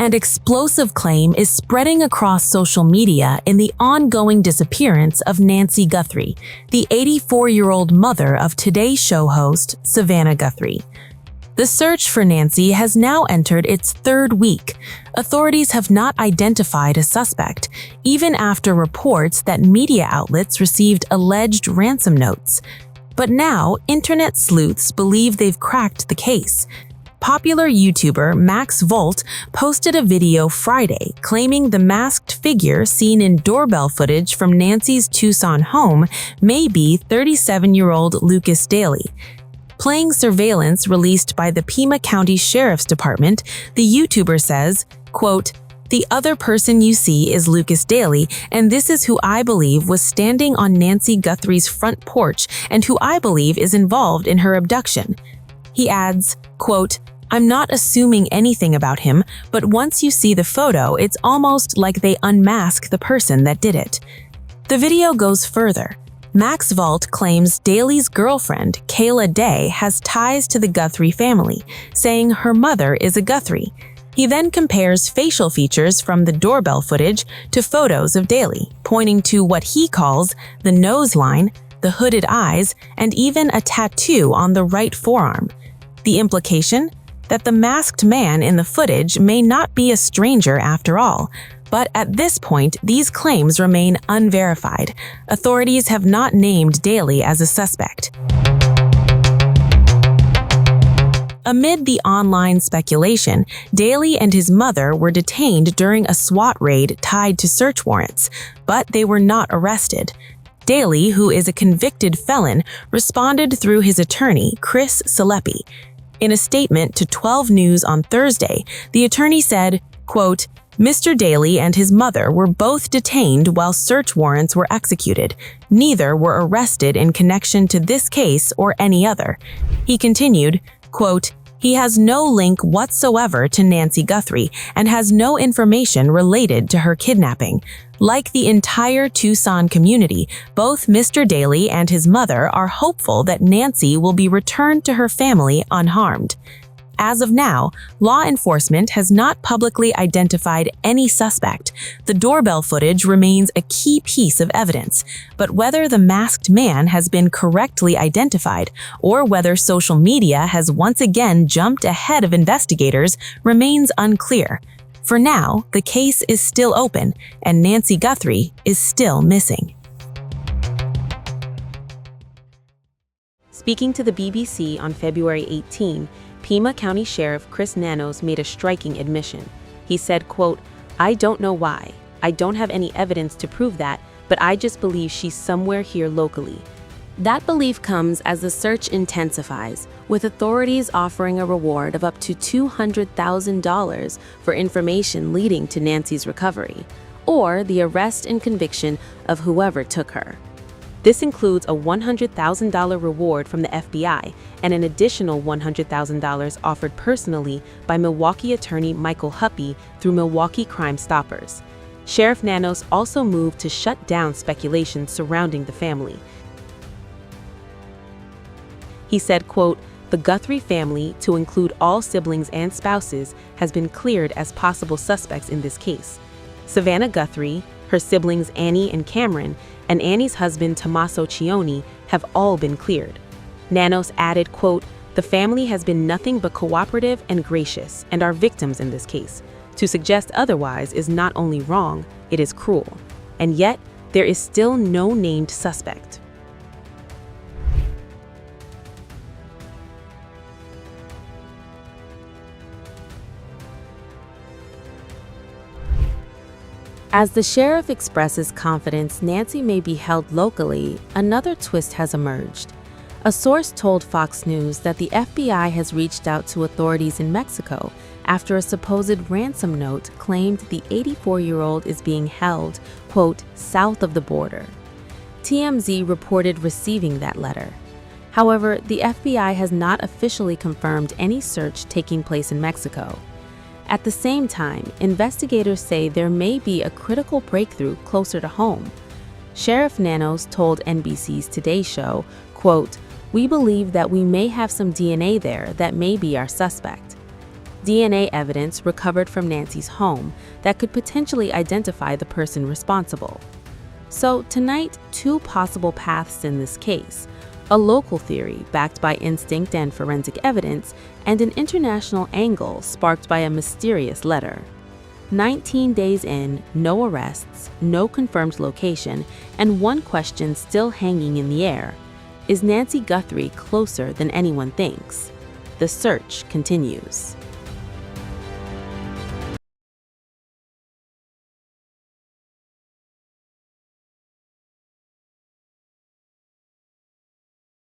and explosive claim is spreading across social media in the ongoing disappearance of Nancy Guthrie, the 84-year-old mother of Today Show host Savannah Guthrie. The search for Nancy has now entered its third week. Authorities have not identified a suspect, even after reports that media outlets received alleged ransom notes. But now, internet sleuths believe they've cracked the case. Popular YouTuber Max Volt posted a video Friday claiming the masked figure seen in doorbell footage from Nancy's Tucson home may be 37-year-old Lucas Daley. Playing surveillance released by the Pima County Sheriff's Department, the YouTuber says, quote, "The other person you see is Lucas Daley, and this is who I believe was standing on Nancy Guthrie's front porch and who I believe is involved in her abduction." He adds, quote, "I'm not assuming anything about him, but once you see the photo, it's almost like they unmask the person that did it." The video goes further. Max Vault claims Daley's girlfriend, Kayla Day, has ties to the Guthrie family, saying her mother is a Guthrie. He then compares facial features from the doorbell footage to photos of Daley, pointing to what he calls the nose line, the hooded eyes, and even a tattoo on the right forearm. The implication? That the masked man in the footage may not be a stranger after all. But at this point, these claims remain unverified. Authorities have not named Daley as a suspect. Amid the online speculation, Daley and his mother were detained during a SWAT raid tied to search warrants, but they were not arrested. Daley, who is a convicted felon, responded through his attorney, Chris Salepi. In a statement to 12 News on Thursday, the attorney said, quote, "Mr. Daley and his mother were both detained while search warrants were executed. Neither were arrested in connection to this case or any other." He continued, quote, "He has no link whatsoever to Nancy Guthrie and has no information related to her kidnapping. Like the entire Tucson community, both Mr. Daley and his mother are hopeful that Nancy will be returned to her family unharmed." As of now, law enforcement has not publicly identified any suspect. The doorbell footage remains a key piece of evidence, but whether the masked man has been correctly identified or whether social media has once again jumped ahead of investigators remains unclear. For now, the case is still open, and Nancy Guthrie is still missing. Speaking to the BBC on February 18, Pima County Sheriff Chris Nanos made a striking admission. He said, quote, "I don't know why. I don't have any evidence to prove that, but I just believe she's somewhere here locally." That belief comes as the search intensifies, with authorities offering a reward of up to $200,000 for information leading to Nancy's recovery, or the arrest and conviction of whoever took her. This includes a $100,000 reward from the FBI and an additional $100,000 offered personally by Milwaukee attorney Michael Huppy through Milwaukee Crime Stoppers. Sheriff Nanos also moved to shut down speculation surrounding the family. He said, quote, "The Guthrie family, to include all siblings and spouses, has been cleared as possible suspects in this case. Savannah Guthrie, her siblings Annie and Cameron, and Annie's husband Tommaso Cioni have all been cleared." Nanos added, quote, "The family has been nothing but cooperative and gracious and are victims in this case. To suggest otherwise is not only wrong, it is cruel. And yet, there is still no named suspect." As the sheriff expresses confidence Nancy may be held locally, another twist has emerged. A source told Fox News that the FBI has reached out to authorities in Mexico after a supposed ransom note claimed the 84-year-old is being held, quote, "south of the border." TMZ reported receiving that letter. However, the FBI has not officially confirmed any search taking place in Mexico. At the same time, investigators say there may be a critical breakthrough closer to home. Sheriff Nanos told NBC's Today Show, quote, "We believe that we may have some DNA there that may be our suspect." DNA evidence recovered from Nancy's home that could potentially identify the person responsible. So tonight, two possible paths in this case: a local theory backed by instinct and forensic evidence, and an international angle sparked by a mysterious letter. 19 days in, no arrests, no confirmed location, and one question still hanging in the air: is Nancy Guthrie closer than anyone thinks? The search continues.